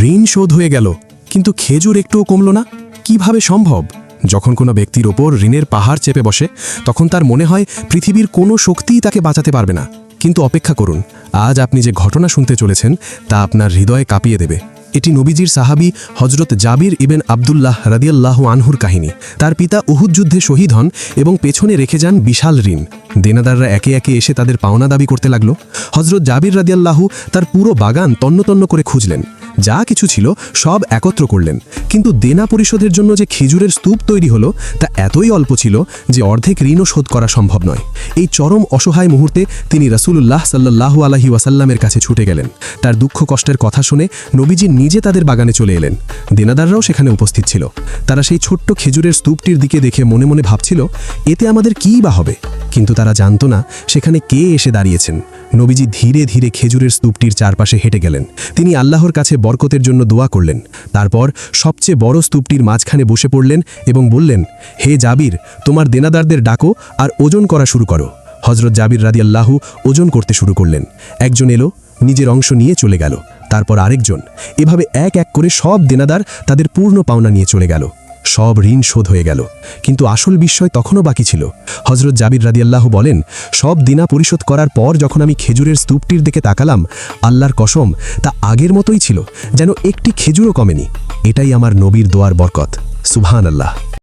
ঋণ শোধ হয়ে গেল, কিন্তু খেজুর একটুও কমল না। কিভাবে সম্ভব? যখন কোনো ব্যক্তির ওপর ঋণের পাহাড় চেপে বসে, তখন তার মনে হয় পৃথিবীর কোনো শক্তিই তাকে বাঁচাতে পারবে না। কিন্তু অপেক্ষা করুন, আজ আপনি যে ঘটনা শুনতে চলেছেন তা আপনার হৃদয়ে কাঁপিয়ে দেবে। এটি নবীজির সাহাবী হজরত জাবির ইবেন আবদুল্লাহ রাদিয়াল্লাহু আনহুর কাহিনী। তার পিতা উহুদ যুদ্ধে শহীদ হন এবং পেছনে রেখে যান বিশাল ঋণ। দেনাদাররা একে একে এসে তাদের পাওনা দাবি করতে লাগল। হজরত জাবির রাদিয়াল্লাহু তার পুরো বাগান তন্ন করে খুঁজলেন, যা কিছু ছিল সব একত্র করলেন, কিন্তু দেনা পরিশোধের জন্য যে খেজুরের স্তূপ তৈরি হলো তা এতই অল্প ছিল যে অর্ধেক ঋণও শোধ করা সম্ভব নয়। এই চরম অসহায় মুহূর্তে তিনি রাসূলুল্লাহ সাল্লাল্লাহু আলাইহি ওয়াসাল্লামের কাছে ছুটে গেলেন। তার দুঃখ কষ্টের কথা শুনে নবীজি নিজে তাদের বাগানে চলে এলেন। দেনাদাররাও সেখানে উপস্থিত ছিল। তারা সেই ছোট্ট খেজুরের স্তূপটির দিকে দেখে মনে মনে ভাবছিল, এতে আমাদের কী বা হবে? কিন্তু তারা জানত না সেখানে কে এসে দাঁড়িয়েছেন। নবীজি ধীরে ধীরে খেজুরের স্তূপটির চারপাশে হেঁটে গেলেন। তিনি আল্লাহর কাছে বরকতের জন্য দোয়া করলেন। তারপর সবচেয়ে বড় স্তূপটির মাঝখানে বসে পড়লেন এবং বললেন, হে জাবির, তোমার দেনাদারদের ডাকো আর ওজন করা শুরু করো। হজরত জাবির রাদিয়াল্লাহু ওজন করতে শুরু করলেন। একজন এলো, নিজের অংশ নিয়ে চলে গেল, তারপর আরেকজন। এভাবে এক এক করে সব দেনাদার তাদের পূর্ণ পাওনা নিয়ে চলে গেল। সব ঋণ শোধ হয়ে গেল। কিন্তু আসল বিস্ময় তখনও বাকি ছিল। হজরত জাবির রাদিয়াল্লাহু বলেন, সব দেনা পরিশোধ করার পর যখন আমি খেজুরের স্তূপটির দিকে তাকালাম, আল্লাহর কসম, তা আগের মতোই ছিল, যেন একটি খেজুরও কমেনি। এটাই আমার নবীর দোয়ার বরকত। সুবহানাল্লাহ।